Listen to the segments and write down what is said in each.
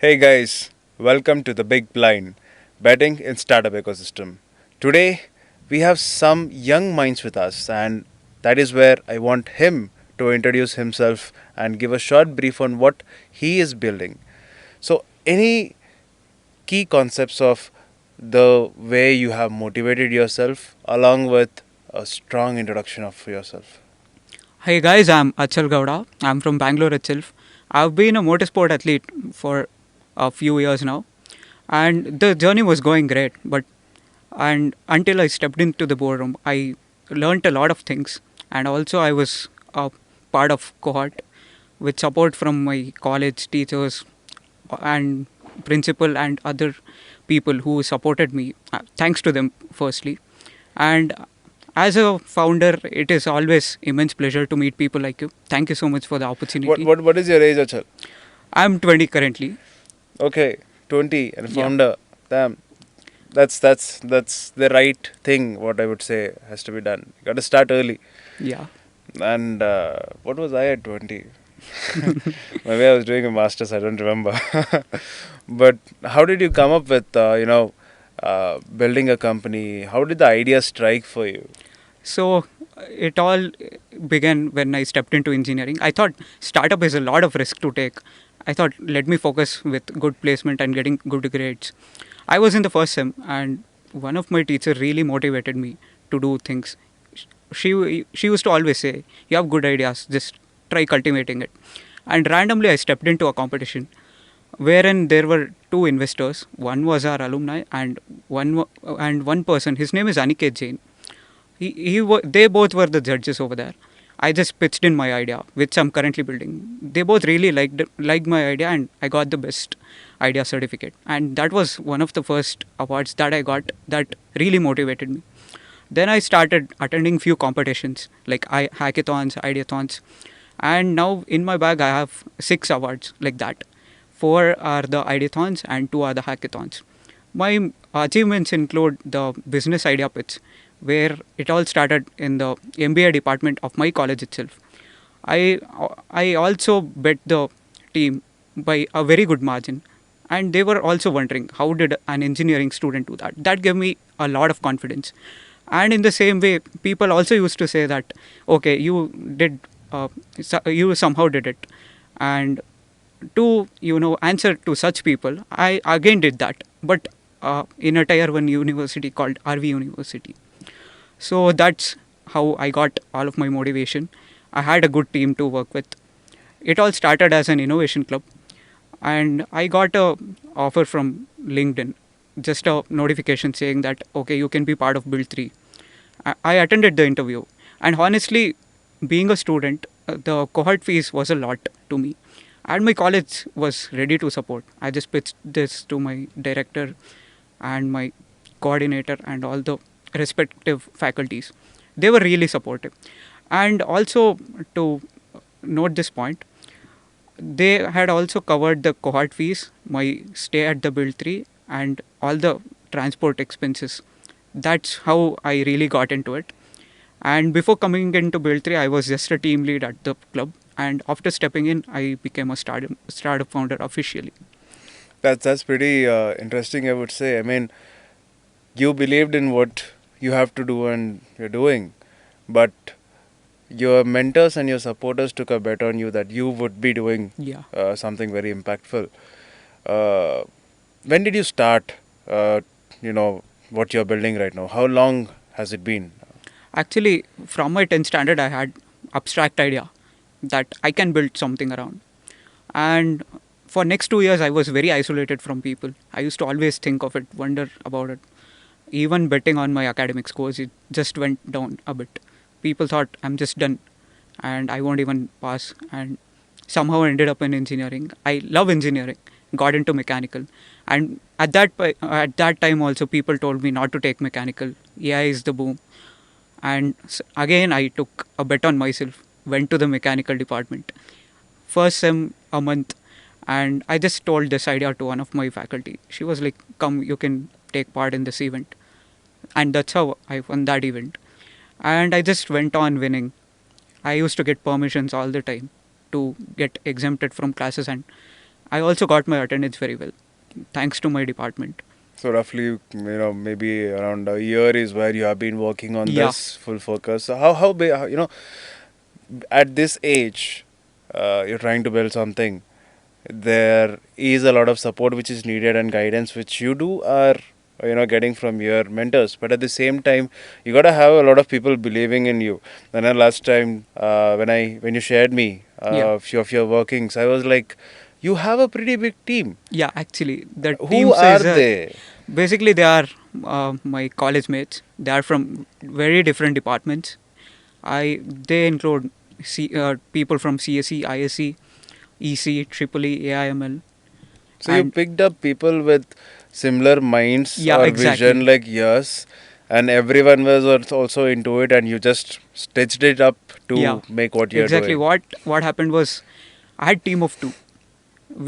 Hey guys, welcome to the Big Blind Betting in Startup Ecosystem. Today we have some young minds with us, and that is where I want him to introduce himself and give a short brief on what he is building. So, any key concepts of the way you have motivated yourself, along with a strong introduction of yourself? Hey guys, I'm Achal Gowda. I'm from Bangalore itself. I've been a motorsport athlete for a few years now, and the journey was going great. But and until I stepped into the boardroom, I learned a lot of things, and also I was a part of cohort with support from my college teachers and principal and other people who supported me. Thanks to them, firstly, and as a founder, it is always immense pleasure to meet people like you. Thank you so much for the What opportunity. what what is your age, Achal? I'm 20 currently. Okay, 20 and Yeah, founder. Damn, that's the right thing. What I would say has to be done. You got to start early. yeah. And what was I at 20? Maybe I was doing a master's. I don't remember. But how did you come up with building a company? How did the idea strike for you? So it all began when I stepped into engineering. I thought startup is a lot of risk to take. I thought let me focus with good placement and getting good grades. I was in the first sem, and one of my teachers really motivated me to do things. She used to always say, "You have good ideas, just try cultivating it." And randomly, I stepped into a competition wherein there were two investors. One was our alumni, and one person. His name is Aniket Jain. They both were the judges over there. I just pitched in my idea, which I'm currently building. They both really liked my idea, and I got the best idea certificate. And that was one of the first awards that I got that really motivated me. Then I started attending few competitions like hackathons, ideathons, and now in my bag I have 6 awards like that. 4 are the ideathons and 2 are the hackathons. My achievements include the business idea pitch, where it all started in the MBA department of my college itself. I I also bet the team by a very good margin, and they were also wondering how did an engineering student do that. That gave me a lot of confidence. And in the same way, people also used to say that, okay, you somehow did it, and to answer to such people, I again did that, but in a tier one university called RV University. So that's how I got all of my motivation. I had a good team to work with. It all started as an innovation club, and I got a offer from LinkedIn, just a notification saying that okay, you can be part of Build 3. I attended the interview, and honestly, being a student, the cohort fees was a lot to me, and my college was ready to support. I just pitched this to my director and my coordinator and all the respective faculties. They were really supportive. And also, to note this point, they had also covered the cohort fees, my stay at the Build 3, and all the transport expenses. That's how I really got into it. And before coming into Build 3, I was just a team lead at the club. And after stepping in, I became a startup founder officially. That's pretty interesting, I would say. I mean, you believed in what you have to do and you're doing, but your mentors and your supporters took a bet on you that you would be doing Yeah. something very impactful. Uh, when did you start? What you're building right now. How long has it been? Actually, from my 10th standard, I had abstract idea that I can build something around. And for next 2 years, I was very isolated from people. I used to always think of it, wonder about it. Even betting on my academic scores, it just went down a bit. People thought I'm just done and I won't even pass. And somehow ended up in engineering. I love engineering. Got into mechanical, and at that time also people told me not to take mechanical. AI is the boom, and again I took a bet on myself. Went to the mechanical department. First sem a month, and I just told this idea to one of my faculty. She was like, "Come, you can take part in this event," and that's how I won that event. And I just went on winning. I used to get permissions all the time to get exempted from classes, I also got my attendance very well, thanks to my department. So roughly, maybe around a year is where you have been working on Yeah. this full focus. So how big, at this age, you're trying to build something. There is a lot of support which is needed and guidance which you do are getting from your mentors. But at the same time, you gotta have a lot of people believing in you. And then last time, when you shared me Yeah. a few of your workings, I was like, you have a pretty big team. Yeah, actually, the Who team are size, they? basically, they are my college mates. They are from very different departments. They include people from CSE, ISE, EC, Triple E, AIML, So you and picked up people with similar minds yeah, or exactly. vision like yours, and everyone was also into it, and you just stitched it up Yeah, to make what you're exactly. doing. What happened was, I had team of two.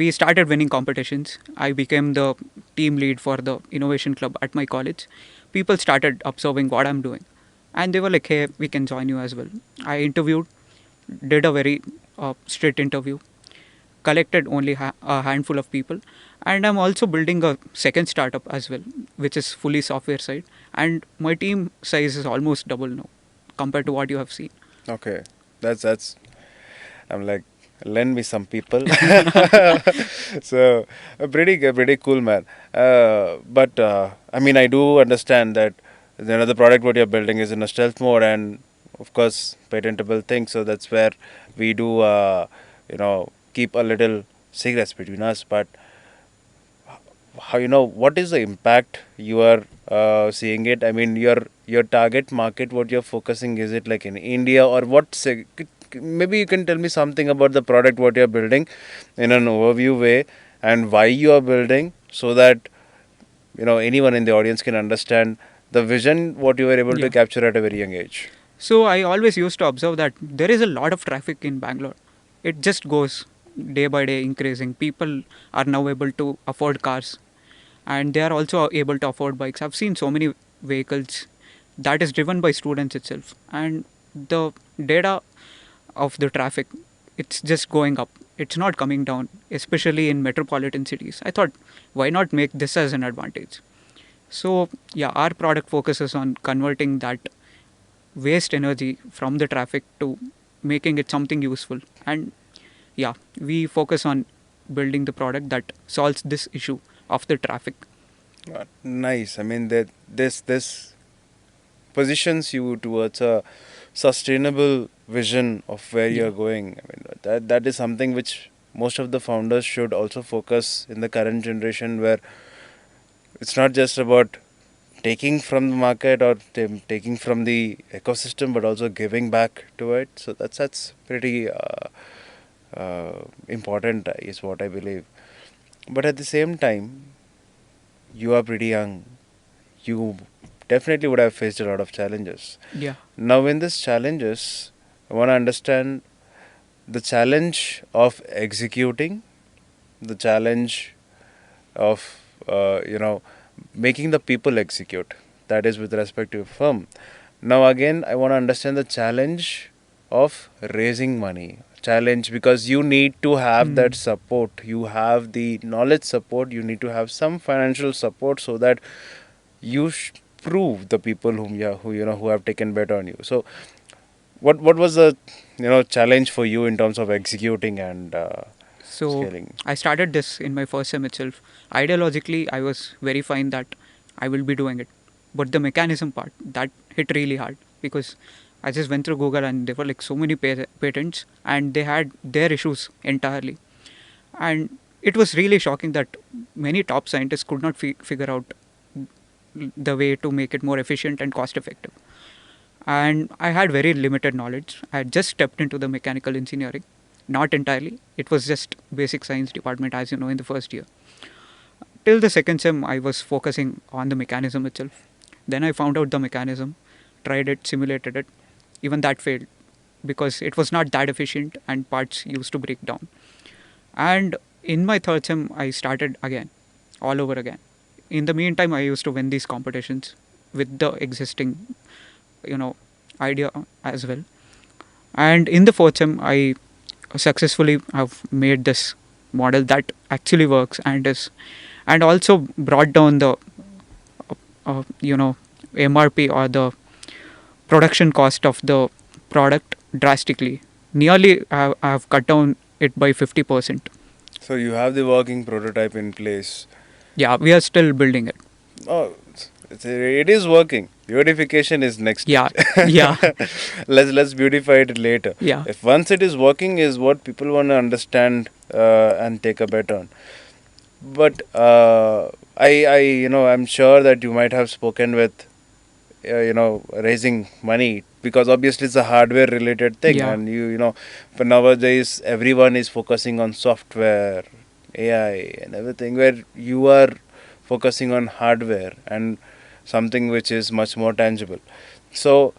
We started winning competitions. I became the team lead for the innovation club at my college. People started observing what I'm doing, and they were like, "Hey, we can join you as well." I interviewed, did a very strict interview, collected only a handful of people, and I'm also building a second startup as well, which is fully software side, and my team size is almost double now compared to what you have seen. Okay, that's. I'm like, lend me some people. So, pretty cool, man. But I mean, I do understand that the product what you're building is in a stealth mode, and of course, patentable thing. So that's where we do, keep a little secrets between us. But how what is the impact you are seeing it? I mean, your target market, what you're focusing, is it like in India or what? Maybe you can tell me something about the product what you're building in an overview way, and why you are building, so that anyone in the audience can understand the vision what you were able to Yeah. capture at a very young age. So I always used to observe that there is a lot of traffic in Bangalore. It just goes day by day increasing. People are now able to afford cars, and they are also able to afford bikes. I've seen so many vehicles that is driven by students itself, and the data of the traffic, it's just going up. It's not coming down, especially in metropolitan cities. I thought, why not make this as an advantage? So yeah, our product focuses on converting that waste energy from the traffic to making it something useful. And yeah, we focus on building the product that solves this issue of the traffic. Nice. I mean that this positions you towards a sustainable vision of where Yeah. you're going. I mean, that is something which most of the founders should also focus in the current generation, where it's not just about taking from the market or taking from the ecosystem, but also giving back to it. So that's pretty important, is what I believe. But at the same time, you are pretty young. You definitely would have faced a lot of challenges. Yeah. Now, in these challenges, I want to understand the challenge of executing, the challenge of making the people execute. That is with respect to your firm. Now, again, I want to understand the challenge of raising money. Challenge, because you need to have that Hmm. support. You have the knowledge support. You need to have some financial support, so that you prove the people who have taken bet on you. So what was the challenge for you in terms of executing and So scaling? I started this in my first sem itself. Ideologically, I was very fine that I will be doing it. But the mechanism part, that hit really hard because I just went through Google and there were like so many patents and they had their issues entirely. And it was really shocking that many top scientists could not figure out the way to make it more efficient and cost effective. And I had very limited knowledge. I had just stepped into the mechanical engineering, not entirely. It was just basic science department, as you know, in the first year. Till the second sem, I was focusing on the mechanism itself. Then I found out the mechanism, tried it, simulated it. Even that failed because it was not that efficient and parts used to break down. And in my third sem, I started again, all over again. In the meantime, I used to win these competitions with the existing, you know, idea as well. And in the fourth sem, I successfully have made this model that actually works and also brought down the MRP or the production cost of the product drastically. Nearly, I've cut down it by 50%. So you have the working prototype in place. Yeah, we are still building it. Oh, it is working. Beautification is next Yeah, stage. yeah, Let's beautify it later. yeah, If once it is working, is what people want to understand and take a bet on. But I'm sure that you might have spoken with, raising money, because obviously it's a hardware related thing, yeah, and for nowadays everyone is focusing on software, AI, and everything, where you are focusing on hardware and something which is much more tangible. So,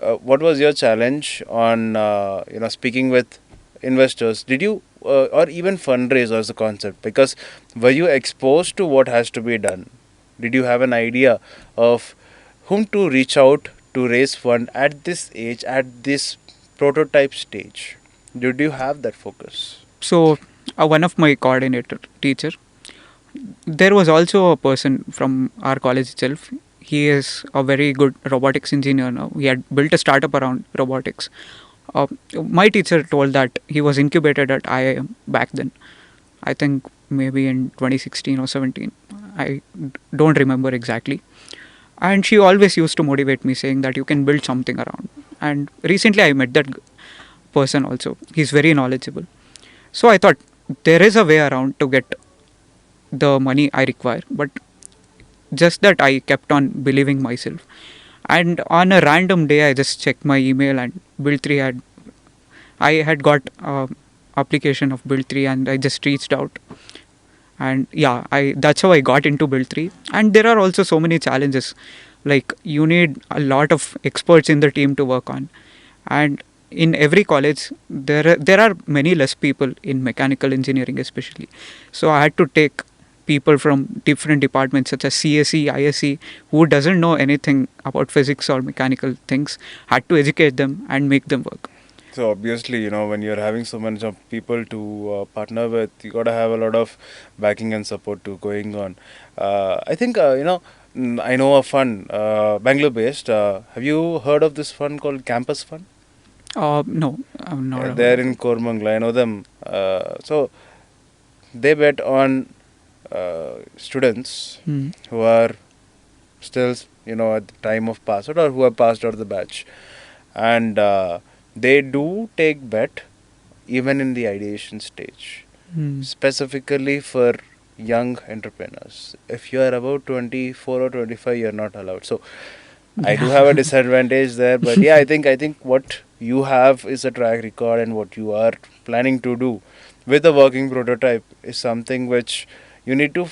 what was your challenge on speaking with investors? Did you or even fundraisers the concept? Because were you exposed to what has to be done? Did you have an idea of whom to reach out to raise fund at this age, at this prototype stage? Did you have that focus? So, one of my coordinator teacher, there was also a person from our college itself. He is a very good robotics engineer now. He had built a startup around robotics. My teacher told that he was incubated at IIM back then. I think maybe in 2016 or 17. I don't remember exactly. And she always used to motivate me, saying that you can build something around. And recently I met that person also. He's very knowledgeable. So I thought there is a way around to get the money I require, but just that I kept on believing myself. And on a random day, I just checked my email, and I had got application of Build 3, and I just reached out. And yeah, I that's how I got into Build 3. And there are also so many challenges, like you need a lot of experts in the team to work on, and in every college there are many less people in mechanical engineering especially. So I had to take people from different departments such as CSE, ISE, who doesn't know anything about physics or mechanical things, had to educate them and make them work. So obviously, when you're having so many of people to partner with, you gotta have a lot of backing and support to going on. I think I know a fund, Bangalore-based. Have you heard of this fund called Campus Fund? No, I'm not aware They're of in it. Kormangla. I know them. So they bet on students Hmm. who are still, at the time of pass out, or who have passed out of the batch, and they do take bet even in the ideation stage, Hmm. specifically for young entrepreneurs. If you are about 24 or 25, you're not allowed. So I do Yeah. have a disadvantage there, but yeah, I think what you have is a track record, and what you are planning to do with a working prototype is something which you need to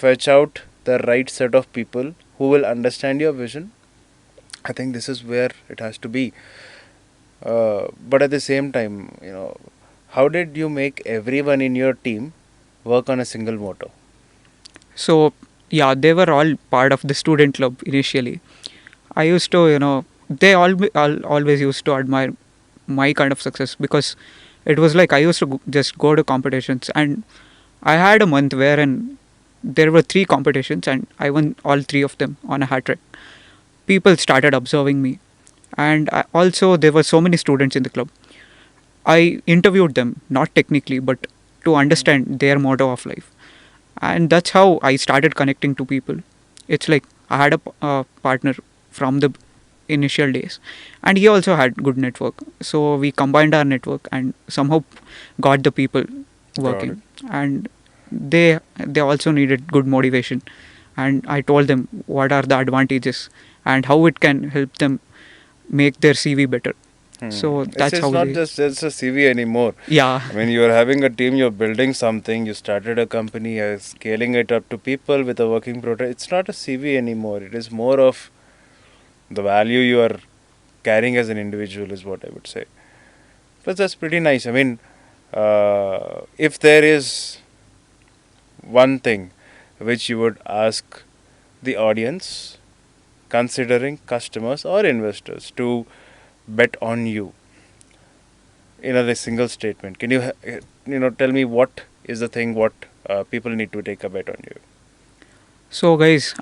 fetch out the right set of people who will understand your vision. I think this is where it has to be. But at the same time, how did you make everyone in your team work on a single motto? So yeah, they were all part of the student club initially. I used to, they all always used to admire my kind of success, because it was like I used to just go to competitions, and I had a month wherein there were three competitions and I won all three of them on a hat trick. People started observing me, and also there were so many students in the club. I interviewed them, not technically, but to understand their motto of life, and that's how I started connecting to people. It's like I had a partner from the initial days, and he also had good network, so we combined our network and somehow got the people Got it. working. And they also needed good motivation, and I told them what are the advantages and how it can help them make their CV better. So It's, that's it's how not they. just a CV anymore. Yeah. I mean, you're having a team, you're building something, you started a company, you're scaling it up to people with a working prototype. It's not a CV anymore. It is more of the value you are carrying as an individual, is what I would say. But that's pretty nice. I mean, if there is one thing which you would ask the audience, considering customers or investors, to bet on you in a single statement, can you tell me what is the thing what people need to take a bet on you? So, guys,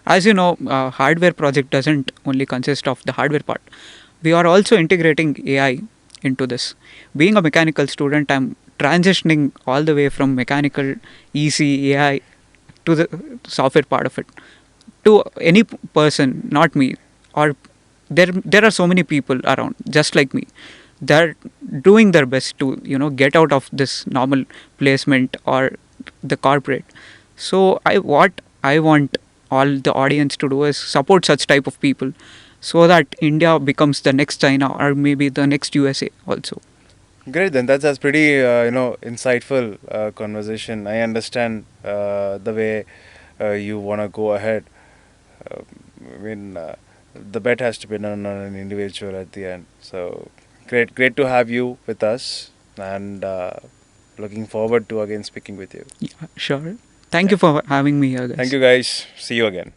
as you know, hardware project doesn't only consist of the hardware part. We are also integrating AI into this. Being a mechanical student, I'm transitioning all the way from mechanical, EC, AI to the software part of it. To any person, not me, or there are so many people around just like me. They're doing their best to get out of this normal placement or the corporate. So what I want all the audience to do is support such type of people, so that India becomes the next China or maybe the next USA also. Great, then that's pretty insightful conversation. I understand the way you want to go ahead. Uh, I mean, the bet has to be done on an individual at the end. So great to have you with us, and looking forward to again speaking with you. Yeah, sure. Thank you for having me here, guys. Thank you, guys. See you again.